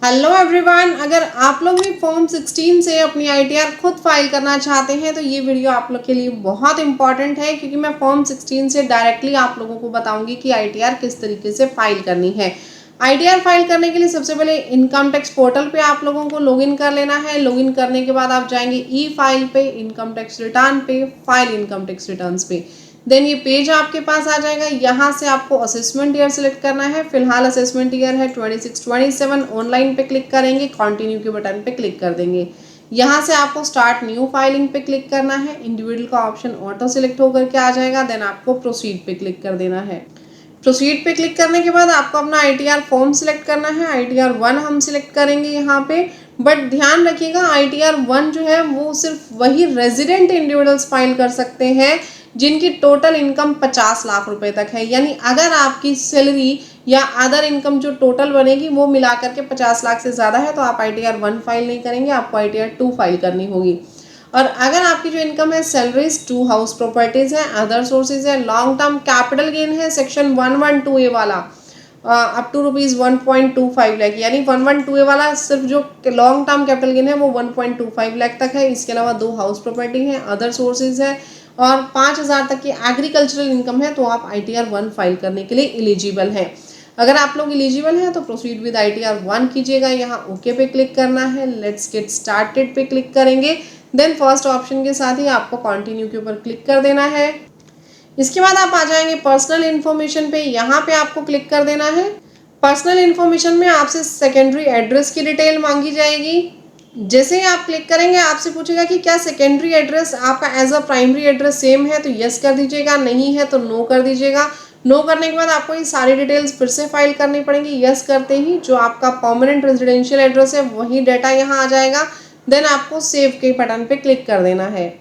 Hello everyone, अगर आप लोग भी फॉर्म 16 से अपनी आईटीआर खुद फाइल करना चाहते हैं तो ये वीडियो आप लोग के लिए बहुत इंपॉर्टेंट है, क्योंकि मैं फॉर्म 16 से डायरेक्टली आप लोगों को बताऊंगी कि आईटीआर किस तरीके से फाइल करनी है। आईटीआर फाइल करने के लिए सबसे पहले इनकम टैक्स पोर्टल पे आप लोगों को लॉगिन कर लेना है। लॉगिन करने के बाद आप जाएंगे ई फाइल पे, इनकम टैक्स रिटर्न पे, फाइल इनकम टैक्स रिटर्न्स पे। देन ये पेज आपके पास आ जाएगा। यहाँ से आपको असेसमेंट ईयर सिलेक्ट करना है। फिलहाल असेसमेंट ईयर है 26-27। ऑनलाइन पे क्लिक करेंगे, कंटिन्यू के बटन पे क्लिक कर देंगे। यहाँ से आपको स्टार्ट न्यू फाइलिंग पे क्लिक करना है। इंडिविजुअल का ऑप्शन ऑटो सिलेक्ट होकर के आ जाएगा। देन आपको प्रोसीड पे क्लिक कर देना है। प्रोसीड पे क्लिक करने के बाद आपको अपना आईटीआर फॉर्म सिलेक्ट करना है। आईटीआर 1 हम सिलेक्ट करेंगे यहाँ पे। बट ध्यान रखिएगा, आईटीआर 1 जो है वो सिर्फ वही रेजिडेंट इंडिविजुअल्स फाइल कर सकते हैं जिनकी टोटल इनकम 50 लाख रुपए तक है। यानी अगर आपकी सैलरी या अदर इनकम जो टोटल बनेगी वो मिलाकर के 50 लाख से ज़्यादा है तो आप आईटीआर 1 फाइल नहीं करेंगे, आपको आईटीआर 2 फाइल करनी होगी। और अगर आपकी जो इनकम है सैलरीज, 2 हाउस प्रॉपर्टीज है, अदर सोर्सेज है, लॉन्ग टर्म कैपिटल गेन है सेक्शन 112A वाला अप टू ₹1.25 लाख, यानी 112A वाला सिर्फ जो लॉन्ग टर्म कैपिटल गेन है वो 1.25 लाख तक है। इसके अलावा 2 हाउस प्रॉपर्टी है, अदर सोर्सेज है और 5,000 तक की एग्रीकल्चरल इनकम है तो आप आईटीआर 1 फाइल करने के लिए एलिजिबल हैं। अगर आप लोग एलिजिबल हैं तो प्रोसीड विद आईटीआर 1 कीजिएगा। यहाँ ओके पे क्लिक करना है। लेट्स गेट स्टार्टेड पे क्लिक करेंगे। देन फर्स्ट ऑप्शन के साथ ही आपको कंटिन्यू के ऊपर क्लिक कर देना है। इसके बाद आप आ जाएंगे पर्सनल इन्फॉर्मेशन पे। यहाँ पे आपको क्लिक कर देना है। पर्सनल इन्फॉर्मेशन में आपसे सेकेंडरी एड्रेस की डिटेल मांगी जाएगी। जैसे ही आप क्लिक करेंगे आपसे पूछेगा कि क्या सेकेंडरी एड्रेस आपका as a primary address same है, तो यस कर दीजिएगा, नहीं है तो नो कर दीजिएगा। नो करने के बाद आपको ये सारी डिटेल्स फिर से फाइल करनी पड़ेंगी। यस करते ही जो आपका परमानेंट रेजिडेंशियल एड्रेस है वही डाटा यहाँ आ जाएगा। देन आपको सेव के बटन पे क्लिक कर देना है।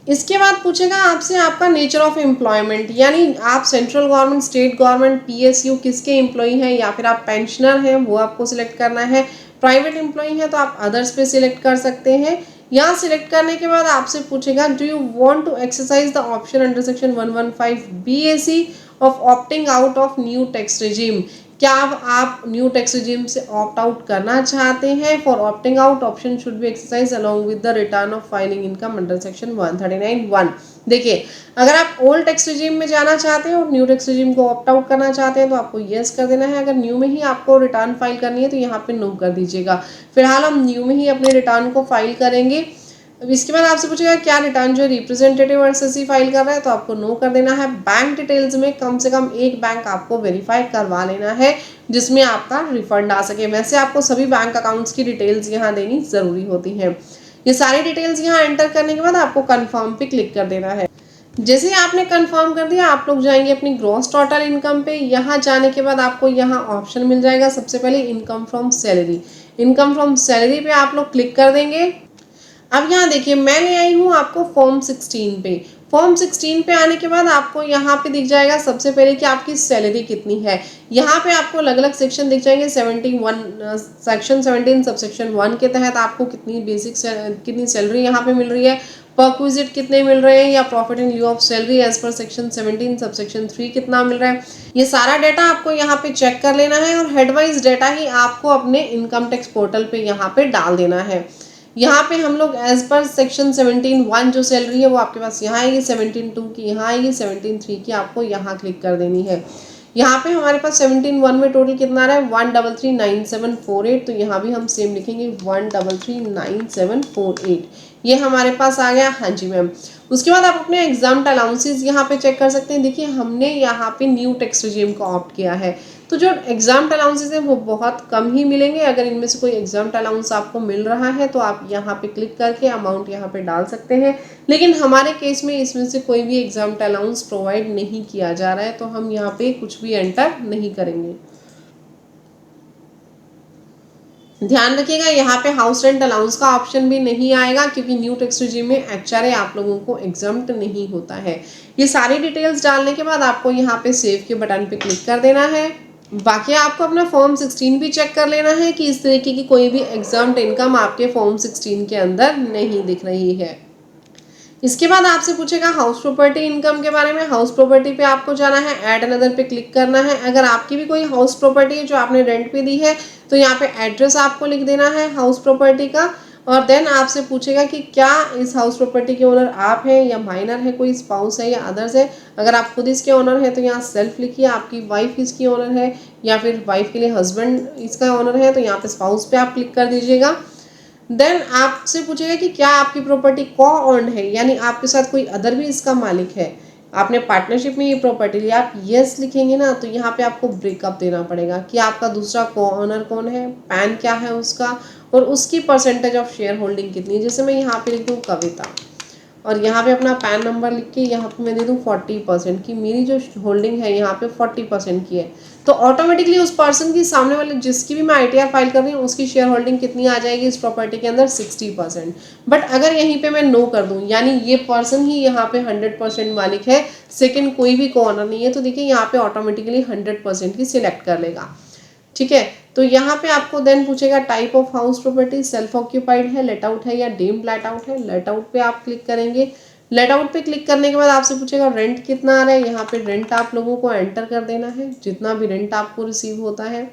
इसके बाद पूछेगा आपसे आपका नेचर ऑफ एम्प्लॉयमेंट, यानी आप central government, state government, PSU किसके एम्प्लॉई हैं, या फिर आप पेंशनर हैं वो आपको सिलेक्ट करना है। प्राइवेट एम्प्लॉई है तो आप अदर्स पे सिलेक्ट कर सकते हैं। यहाँ सिलेक्ट करने के बाद आपसे पूछेगा do you want to exercise the option under section 115 BAC of opting out of new tax regime. क्या आप न्यू टैक्स रिजीम से ऑप्ट आउट करना चाहते हैं? For opting out option should be exercise along with the return of filing income under section 139(1). देखिए, अगर आप old tax regime में जाना चाहते हैं और न्यू टैक्स रिजीम को ऑप्ट आउट करना चाहते हैं तो आपको यस कर देना है। अगर न्यू में ही आपको रिटर्न फाइल करनी है तो यहाँ पे नो कर दीजिएगा। फिलहाल हम न्यू में ही अपने रिटर्न को फाइल करेंगे। अब इसके बाद आपसे पूछेगा क्या रिटर्न जो रिप्रेजेंटेटिव और एसएससी फाइल कर रहा है, तो आपको नो कर देना है। बैंक डिटेल्स में कम से कम एक बैंक आपको वेरीफाई करवा लेना है जिसमें आपका रिफंड आ सके। वैसे आपको सभी बैंक अकाउंट्स की डिटेल्स यहाँ देनी जरूरी होती है। ये सारी डिटेल्स यहाँ एंटर करने के बाद आपको कन्फर्म पे क्लिक कर देना है। जैसे आपने कंफर्म कर दिया आप लोग जाएंगे अपनी ग्रॉस टोटल इनकम पे। यहाँ जाने के बाद आपको यहाँ ऑप्शन मिल जाएगा सबसे पहले income from salary. Income from salary पे आप लोग क्लिक कर देंगे। अब यहाँ देखिए मैं ले आई हूँ आपको फॉर्म 16 पे। फॉर्म 16 पे आने के बाद आपको यहाँ पे दिख जाएगा सबसे पहले कि आपकी सैलरी कितनी है। यहाँ पे आपको अलग अलग सेक्शन दिख जाएंगे। सेक्शन 17 सबसेक्शन 1 के तहत आपको कितनी सैलरी यहाँ पे मिल रही है, परक्विजिट कितने मिल रहे हैं, या profit in lieu of salary as per section 17 subsection 3 कितना मिल रहा है। ये सारा डाटा आपको यहाँ पे चेक कर लेना है और हेडवाइज डाटा ही आपको अपने इनकम टैक्स पोर्टल पे यहाँ पे डाल देना है। यहाँ पे हम लोग एज पर सेक्शन 17(1) जो सैलरी है वो आपके पास यहाँ आएगी, 17(2) की यहाँ आएगी, 17(3) की आपको यहाँ क्लिक कर देनी है। यहाँ पे हमारे पास 17(1) में टोटल कितना आ रहा है 1339748, तो यहाँ भी हम सेम लिखेंगे 1339748। ये हमारे पास आ गया। हाँ जी मैम। उसके बाद आप अपने एग्जाम अलाउंसेस यहाँ पे चेक कर सकते हैं। देखिए हमने यहाँ पे न्यू टैक्स रिजीम को ऑप्ट किया है तो जो एग्जाम अलाउंसेस हैं वो बहुत कम ही मिलेंगे। अगर इनमें से कोई एग्जाम अलाउंस आपको मिल रहा है तो आप यहाँ पे क्लिक करके अमाउंट यहाँ पे डाल सकते हैं, लेकिन हमारे केस में इसमें से कोई भी एग्जाम अलाउंस प्रोवाइड नहीं किया जा रहा है तो हम यहाँ पे कुछ भी एंटर नहीं करेंगे। ध्यान रखिएगा यहाँ पे हाउस रेंट अलाउंस का ऑप्शन भी नहीं आएगा क्योंकि न्यू टैक्स रिजीम में एचआरए आप लोगों को एग्जम्प्ट नहीं होता है। ये सारी डिटेल्स डालने के बाद आपको यहाँ पे सेव के बटन पे क्लिक कर देना है। बाकी आपको अपना फॉर्म 16 भी चेक कर लेना है कि इस तरीके की कोई भी एग्जाम्प्ट इनकम आपके फॉर्म 16 के अंदर नहीं दिख रही है। इसके बाद आपसे पूछेगा हाउस प्रॉपर्टी इनकम के बारे में। हाउस प्रॉपर्टी पे आपको जाना है, ऐड अनदर पे क्लिक करना है। अगर आपकी भी कोई हाउस प्रॉपर्टी है जो आपने रेंट पे दी है तो यहाँ पे एड्रेस आपको लिख देना है हाउस प्रॉपर्टी का। और देन आपसे पूछेगा कि क्या इस हाउस प्रॉपर्टी के ओनर आप हैं या माइनर है, कोई स्पाउस है या अदर्स है। अगर आप खुद इसके ओनर हैं तो यहाँ सेल्फ लिखिए, आपकी वाइफ इसकी ओनर है या फिर वाइफ के लिए हस्बैंड इसका ओनर है तो यहाँ पे स्पाउस पे आप क्लिक कर दीजिएगा। देन आपसे पूछेगा कि क्या आपकी प्रॉपर्टी को ऑन्ड है, यानी आपके साथ कोई अदर भी इसका मालिक है, आपने पार्टनरशिप में ये प्रॉपर्टी लिया। आप यस लिखेंगे ना तो यहाँ पे आपको ब्रेकअप देना पड़ेगा कि आपका दूसरा को ऑनर कौन है, पैन क्या है उसका, और उसकी परसेंटेज ऑफ शेयर होल्डिंग कितनी है। जैसे मैं यहाँ पे लिख दूँ कविता और यहाँ पे अपना पैन नंबर लिख के यहाँ पे मैं दे दूँ 40% की मेरी जो होल्डिंग है यहाँ पे 40% की है, तो ऑटोमेटिकली उस पर्सन की सामने वाले जिसकी भी मैं आईटीआर फाइल कर रही हूँ उसकी शेयर होल्डिंग कितनी आ जाएगी इस प्रॉपर्टी के अंदर 60%। बट अगर यहीं पे मैं नो कर दूँ यानी ये पर्सन ही यहाँ पे 100% मालिक है, सेकेंड कोई भी कॉर्नर नहीं है, तो देखिए यहाँ पे ऑटोमेटिकली 100% की सिलेक्ट कर लेगा। ठीक है, तो यहाँ पे आपको देन पूछेगा type of house property, self occupied है, लेट आउट है या डीम्ड लेट आउट है। लेट आउट पे आप क्लिक करेंगे। लेट आउट पे क्लिक करने के बाद आपसे पूछेगा रेंट कितना आ रहा है, यहाँ पे रेंट आप लोगों को एंटर कर देना है जितना भी रेंट आपको रिसीव होता है।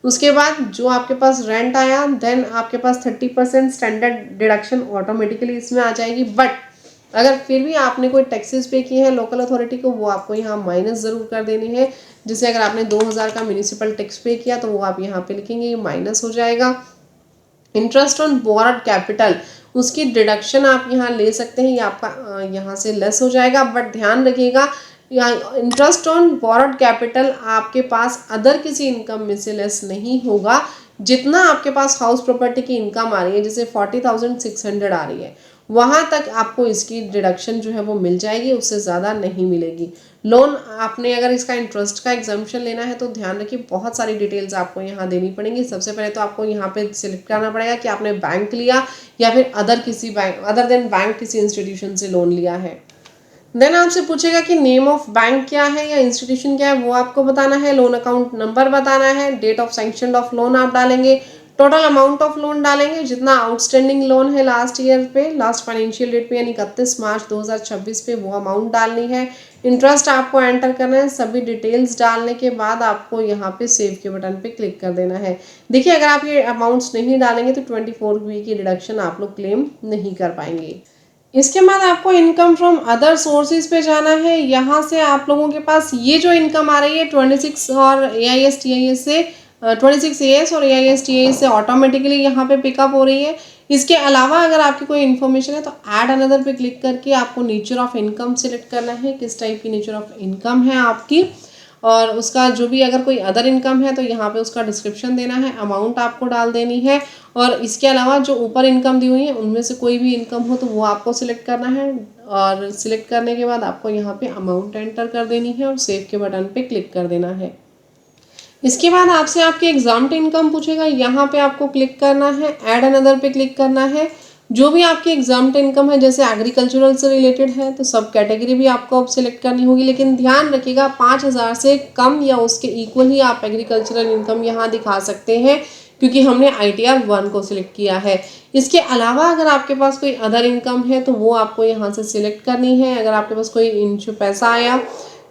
उसके बाद जो आपके पास रेंट आया देन आपके पास 30% स्टैंडर्ड डिडक्शन ऑटोमेटिकली इसमें आ जाएगी। बट अगर फिर भी आपने कोई टैक्सेस पे किए हैं लोकल अथॉरिटी को वो आपको यहाँ माइनस ज़रूर कर देनी है। जैसे अगर आपने 2000 का म्यूनिसिपल टैक्स पे किया तो वो आप यहाँ पे लिखेंगे, ये माइनस हो जाएगा। इंटरेस्ट ऑन बोरोड कैपिटल उसकी डिडक्शन आप यहाँ ले सकते हैं, ये आपका यहाँ से लेस हो जाएगा। बट ध्यान रखिएगा इंटरेस्ट ऑन बोरोड कैपिटल आपके पास अदर किसी इनकम में से लेस नहीं होगा। जितना आपके पास हाउस प्रॉपर्टी की इनकम आ रही है जैसे 40,600 आ रही है वहाँ तक आपको इसकी डिडक्शन जो है वो मिल जाएगी, उससे ज़्यादा नहीं मिलेगी। लोन आपने अगर इसका इंटरेस्ट का एग्जाम्पशन लेना है तो ध्यान रखिए बहुत सारी डिटेल्स आपको यहाँ देनी पड़ेंगी। सबसे पहले तो आपको यहाँ पे सिलेक्ट करना पड़ेगा कि आपने बैंक लिया या फिर अदर किसी बैंक अदर देन बैंक किसी इंस्टीट्यूशन से लोन लिया है। देन आपसे पूछेगा कि नेम ऑफ बैंक क्या है या इंस्टीट्यूशन क्या है वो आपको बताना है, लोन अकाउंट नंबर बताना है, date of sanction of loan आप डालेंगे, टोटल अमाउंट ऑफ लोन डालेंगे, जितना आउटस्टैंडिंग लोन है लास्ट ईयर पे लास्ट फाइनेंशियल डेट पे यानी 31 मार्च 2026 पे वो अमाउंट डालनी है। इंटरेस्ट आपको एंटर करना है। सभी डिटेल्स डालने के बाद आपको यहाँ पे सेव के बटन पे क्लिक कर देना है। देखिए अगर आप ये अमाउंट्स नहीं डालेंगे तो 24 वीक की डिडक्शन आप लोग क्लेम नहीं कर पाएंगे। इसके बाद आपको इनकम फ्रॉम अदर सोर्सेज पे जाना है। यहाँ से आप लोगों के पास ये जो इनकम आ रही है 26 और AIS-TIS से 26 AS और AIS-TIS से ऑटोमेटिकली यहाँ पे पिकअप हो रही है। इसके अलावा अगर आपकी कोई इन्फॉर्मेशन है तो ऐड अनदर पे क्लिक करके आपको नेचर ऑफ इनकम सिलेक्ट करना है, किस टाइप की नेचर ऑफ इनकम है आपकी, और उसका जो भी अगर कोई अदर इनकम है तो यहाँ पे उसका डिस्क्रिप्शन देना है, अमाउंट आपको डाल देनी है। और इसके अलावा जो ऊपर इनकम दी हुई है उनमें से कोई भी इनकम हो तो वो आपको सिलेक्ट करना है, और सिलेक्ट करने के बाद आपको यहाँ पे अमाउंट एंटर कर देनी है और सेव के बटन पे क्लिक कर देना है। इसके बाद आपसे आपके एग्जाम्प्ट इनकम पूछेगा, यहाँ पे आपको क्लिक करना है, ऐड अनदर पे क्लिक करना है। जो भी आपकी एग्जाम्प्ट इनकम है जैसे एग्रीकल्चरल से रिलेटेड है तो सब कैटेगरी भी आपको अब सिलेक्ट करनी होगी, लेकिन ध्यान रखिएगा 5000 से कम या उसके इक्वल ही आप एग्रीकल्चरल इनकम यहाँ दिखा सकते हैं क्योंकि हमने ITR 1 को सिलेक्ट किया है। इसके अलावा अगर आपके पास कोई अदर इनकम है तो वो आपको यहाँ से सिलेक्ट करनी है। अगर आपके पास कोई पैसा आया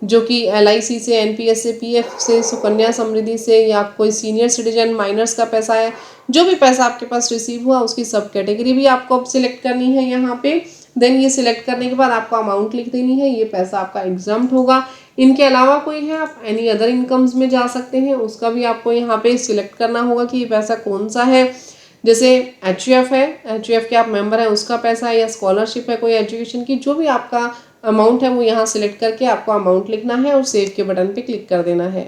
जो कि LIC से, NPS से, PF से, सुकन्या समृद्धि से या कोई सीनियर सिटीजन माइनर्स का पैसा है, जो भी पैसा आपके पास रिसीव हुआ उसकी सब कैटेगरी भी आपको अब सिलेक्ट करनी है यहाँ पे। देन ये सिलेक्ट करने के बाद आपको अमाउंट लिख देनी है, ये पैसा आपका एग्जाम्प्ट होगा। इनके अलावा कोई है आप एनी अदर इनकम्स में जा सकते हैं, उसका भी आपको यहाँ पे सिलेक्ट करना होगा कि ये पैसा कौन सा है। जैसे HUF है, HUF के आप मेंबर हैं उसका पैसा है, या स्कॉलरशिप है कोई एजुकेशन की, जो भी आपका अमाउंट है वो यहाँ सिलेक्ट करके आपको अमाउंट लिखना है और सेव के बटन पे क्लिक कर देना है।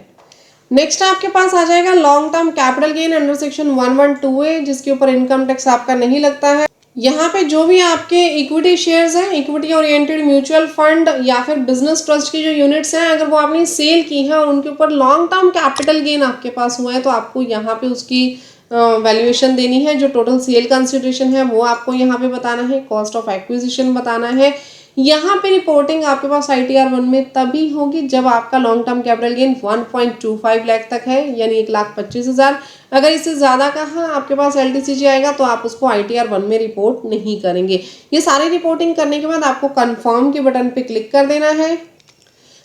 नेक्स्ट आपके पास आ जाएगा long term capital gain under section 112A जिसके ऊपर इनकम टैक्स आपका नहीं लगता है। यहाँ पे जो भी आपके इक्विटी शेयर्स हैं, इक्विटी ओरिएंटेड म्यूचुअल फंड या फिर बिजनेस ट्रस्ट की जो यूनिट्स हैं, अगर वो आपने सेल की हैं और उनके ऊपर लॉन्ग टर्म कैपिटल गेन आपके पास हुआ है तो आपको यहाँ पे उसकी वैल्यूएशन देनी है। जो टोटल सेल कंसिडरेशन है वो आपको यहाँ पे बताना है, कॉस्ट ऑफ एक्विजिशन बताना है। यहाँ पे रिपोर्टिंग आपके पास ITR 1 में तभी होगी जब आपका long term capital gain 1.25 lakh तक है, यानी 1,25,000। अगर इससे ज़्यादा का आपके पास LTCG आएगा तो आप उसको ITR 1 में रिपोर्ट नहीं करेंगे। ये सारी रिपोर्टिंग करने के बाद आपको कन्फर्म के बटन पे क्लिक कर देना है।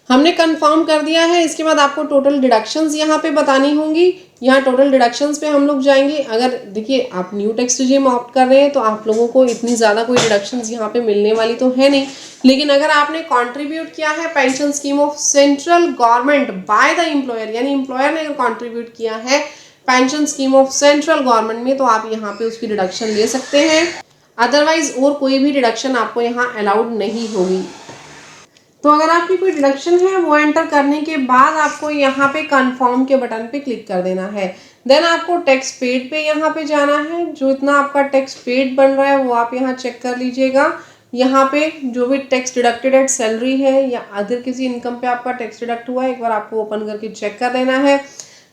हमने कंफर्म कर दिया है। इसके बाद आपको टोटल डिडक्शंस यहाँ पे बतानी होंगी। यहाँ टोटल डिडक्शंस पे हम लोग जाएंगे। अगर देखिए आप न्यू टैक्स रेजिम ऑप्ट कर रहे हैं तो आप लोगों को इतनी ज़्यादा कोई डिडक्शंस यहाँ पे मिलने वाली तो है नहीं, लेकिन अगर आपने कॉन्ट्रीब्यूट किया है pension scheme of central government by the employer, यानी एम्प्लॉयर ने अगर कॉन्ट्रीब्यूट किया है pension scheme of central government में, तो आप यहाँ पे उसकी डिडक्शन ले सकते हैं। अदरवाइज और कोई भी डिडक्शन आपको यहाँ अलाउड नहीं होगी। तो अगर आपकी कोई डिडक्शन है वो एंटर करने के बाद आपको यहाँ पे कंफर्म के बटन पे क्लिक कर देना है। देन आपको टैक्स पेड पे यहाँ पे जाना है। जो इतना आपका टैक्स पेड बन रहा है वो आप यहाँ चेक कर लीजिएगा। यहाँ पे जो भी टैक्स डिडक्टेड एट सैलरी है या अदर किसी इनकम पे आपका टैक्स डिडक्ट हुआ है, एक बार आपको ओपन करके चेक कर लेना है।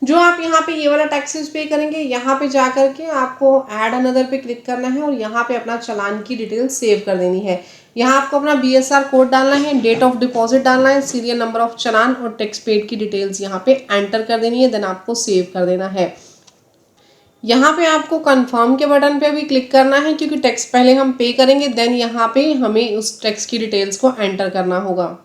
जो आप यहाँ पे ये वाला टैक्सेस पे करेंगे, यहाँ पे जा करके आपको ऐड अनदर पे क्लिक करना है और यहाँ पे अपना चालान की डिटेल सेव कर देनी है। यहाँ आपको अपना BSR कोड डालना है, डेट ऑफ डिपॉजिट डालना है, सीरियल नंबर ऑफ चालान और टैक्स पेड की डिटेल्स यहाँ पे एंटर कर देनी है। देन आपको सेव कर देना है। यहाँ पे आपको कंफर्म के बटन पे भी क्लिक करना है क्योंकि टैक्स पहले हम पे करेंगे, देन यहाँ पे हमें उस टैक्स की डिटेल्स को एंटर करना होगा।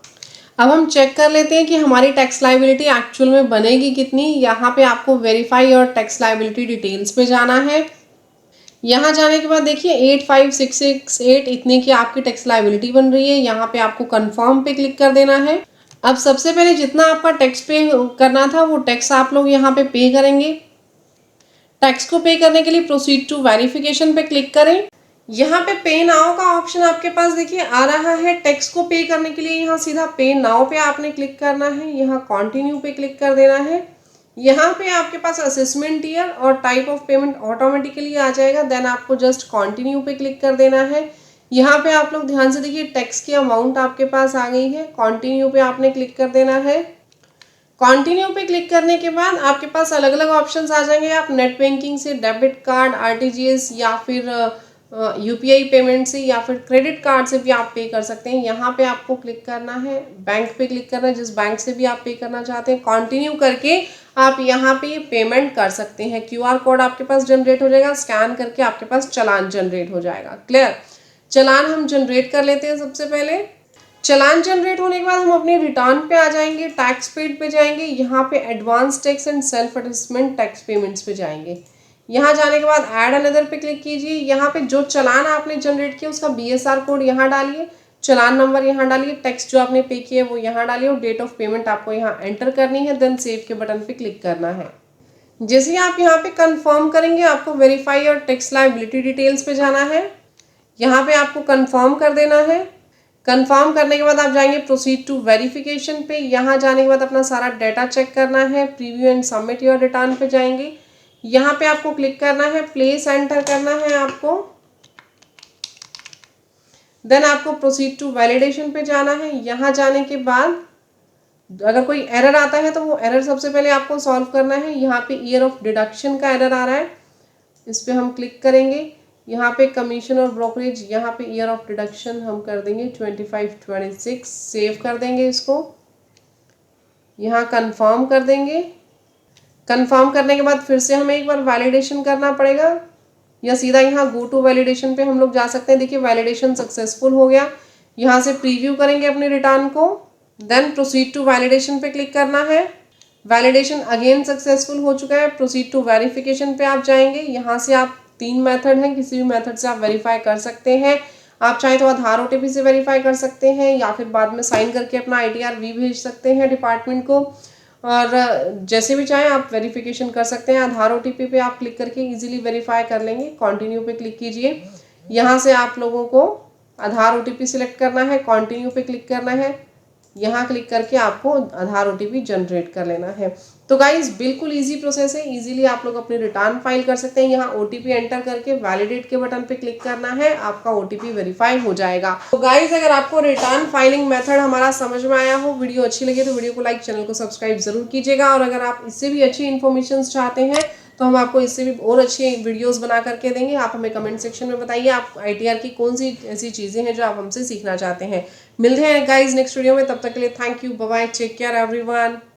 अब हम चेक कर लेते हैं कि हमारी टैक्स लायबिलिटी एक्चुअल में बनेगी कितनी। यहाँ पे आपको वेरीफाई और टैक्स लायबिलिटी डिटेल्स पे जाना है। यहाँ जाने के बाद देखिए 85,668 इतने की आपकी टैक्स लायबिलिटी बन रही है। यहाँ पे आपको कंफर्म पे क्लिक कर देना है। अब सबसे पहले जितना आपका टैक्स पे करना था वो टैक्स आप लोग यहाँ पे पे करेंगे। टैक्स को पे करने के लिए प्रोसीड टू वेरिफिकेशन पे क्लिक करें। यहाँ पे पे नाउ का ऑप्शन आपके पास देखिए आ रहा है। टैक्स को पे करने के लिए यहाँ सीधा पे नाउ पे आपने क्लिक करना है। यहाँ कंटिन्यू पे क्लिक कर देना है। यहाँ पे आपके पास असेसमेंट ईयर और टाइप ऑफ पेमेंट ऑटोमेटिकली आ जाएगा। देन आपको जस्ट कंटिन्यू पे क्लिक कर देना है। यहाँ पे आप लोग ध्यान से देखिए टैक्स की अमाउंट आपके पास आ गई है। कंटिन्यू पे आपने क्लिक कर देना है। कंटिन्यू पे क्लिक करने के बाद आपके पास अलग अलग ऑप्शंस आ जाएंगे। आप नेट बैंकिंग से, डेबिट कार्ड, RTGS या फिर UPI पेमेंट से या फिर क्रेडिट कार्ड से भी आप पे कर सकते हैं। यहाँ पे आपको क्लिक करना है, बैंक पे क्लिक करना है, जिस बैंक से भी आप पे करना चाहते हैं। कंटिन्यू करके आप यहाँ पे ये पेमेंट कर सकते हैं। QR कोड आपके पास जनरेट हो जाएगा, स्कैन करके आपके पास चालान जनरेट हो जाएगा। क्लियर? चालान हम जनरेट कर लेते हैं। सबसे पहले चालान जनरेट होने के बाद हम अपने रिटर्न पे आ जाएंगे, टैक्स पेड पे जाएंगे। यहाँ पे advance tax and self assessment tax payments पे जाएंगे। यहाँ जाने के बाद ऐड अनदर पे क्लिक कीजिए। यहाँ पे जो चालान आपने जनरेट किया उसका BSR कोड यहाँ डालिए, चालान नंबर यहाँ डालिए, टैक्स जो आपने पे किया है वो यहाँ डालिए और डेट ऑफ पेमेंट आपको यहाँ एंटर करनी है। देन सेव के बटन पे क्लिक करना है। जैसे ही आप यहाँ पे कंफर्म करेंगे आपको वेरीफाई और टैक्स लायबिलिटी डिटेल्स पे जाना है। यहाँ पे आपको कंफर्म कर देना है। कंफर्म करने के बाद आप जाएंगे प्रोसीड टू वेरिफिकेशन पे। यहाँ जाने के बाद अपना सारा डाटा चेक करना है। Preview and submit your return पे जाएंगे। यहाँ पे आपको क्लिक करना है, प्लेस एंटर करना है आपको। देन आपको प्रोसीड टू वैलिडेशन पे जाना है। यहाँ जाने के बाद अगर कोई एरर आता है तो वो एरर सबसे पहले आपको सॉल्व करना है। यहाँ पे ईयर ऑफ डिडक्शन का एरर आ रहा है, इस पर हम क्लिक करेंगे। यहाँ पे कमीशन और ब्रोकरेज, यहाँ पे ईयर ऑफ डिडक्शन हम कर देंगे 25-26, सेव कर देंगे इसको। यहाँ कंफर्म कर देंगे। कंफर्म करने के बाद फिर से हमें एक बार वैलिडेशन करना पड़ेगा या सीधा यहाँ गो टू वैलिडेशन पे हम लोग जा सकते हैं। देखिए वैलिडेशन सक्सेसफुल हो गया। यहाँ से प्रीव्यू करेंगे अपने रिटर्न को। देन प्रोसीड टू वैलिडेशन पे क्लिक करना है। वैलिडेशन अगेन सक्सेसफुल हो चुका है। प्रोसीड टू वेरिफिकेशन पे आप जाएंगे। यहाँ से आप 3 मेथड हैं, किसी भी मेथड से आप वेरीफाई कर सकते हैं। आप चाहे तो आधार OTP से वेरीफाई कर सकते हैं या फिर बाद में साइन करके अपना ITR भी भेज सकते हैं डिपार्टमेंट को, और जैसे भी चाहें आप वेरिफिकेशन कर सकते हैं। आधार OTP पे आप क्लिक करके इजीली वेरीफाई कर लेंगे। कंटिन्यू पे क्लिक कीजिए। यहाँ से आप लोगों को आधार OTP सिलेक्ट करना है, कंटिन्यू पे क्लिक करना है। यहाँ क्लिक करके आपको आधार OTP जनरेट कर लेना है। तो गाइज बिल्कुल इजी प्रोसेस है, इजीली आप लोग अपने रिटर्न फाइल कर सकते हैं। यहाँ OTP एंटर करके वैलिडेट के बटन पे क्लिक करना है, आपका OTP वेरीफाई हो जाएगा। तो गाइज अगर आपको रिटर्न फाइलिंग मेथड हमारा समझ में आया हो, वीडियो अच्छी लगे तो वीडियो को लाइक, चैनल को सब्सक्राइब जरूर कीजिएगा। और अगर आप इससे भी अच्छी इन्फॉर्मेशन चाहते हैं तो हम आपको इससे भी और अच्छी वीडियोस बना करके देंगे। आप हमें कमेंट सेक्शन में बताइए आप ITR की कौन सी ऐसी चीज़ें हैं जो आप हमसे सीखना चाहते हैं। मिलते हैं गाइज नेक्स्ट वीडियो में, तब तक के लिए thank you, bye bye, take care everyone.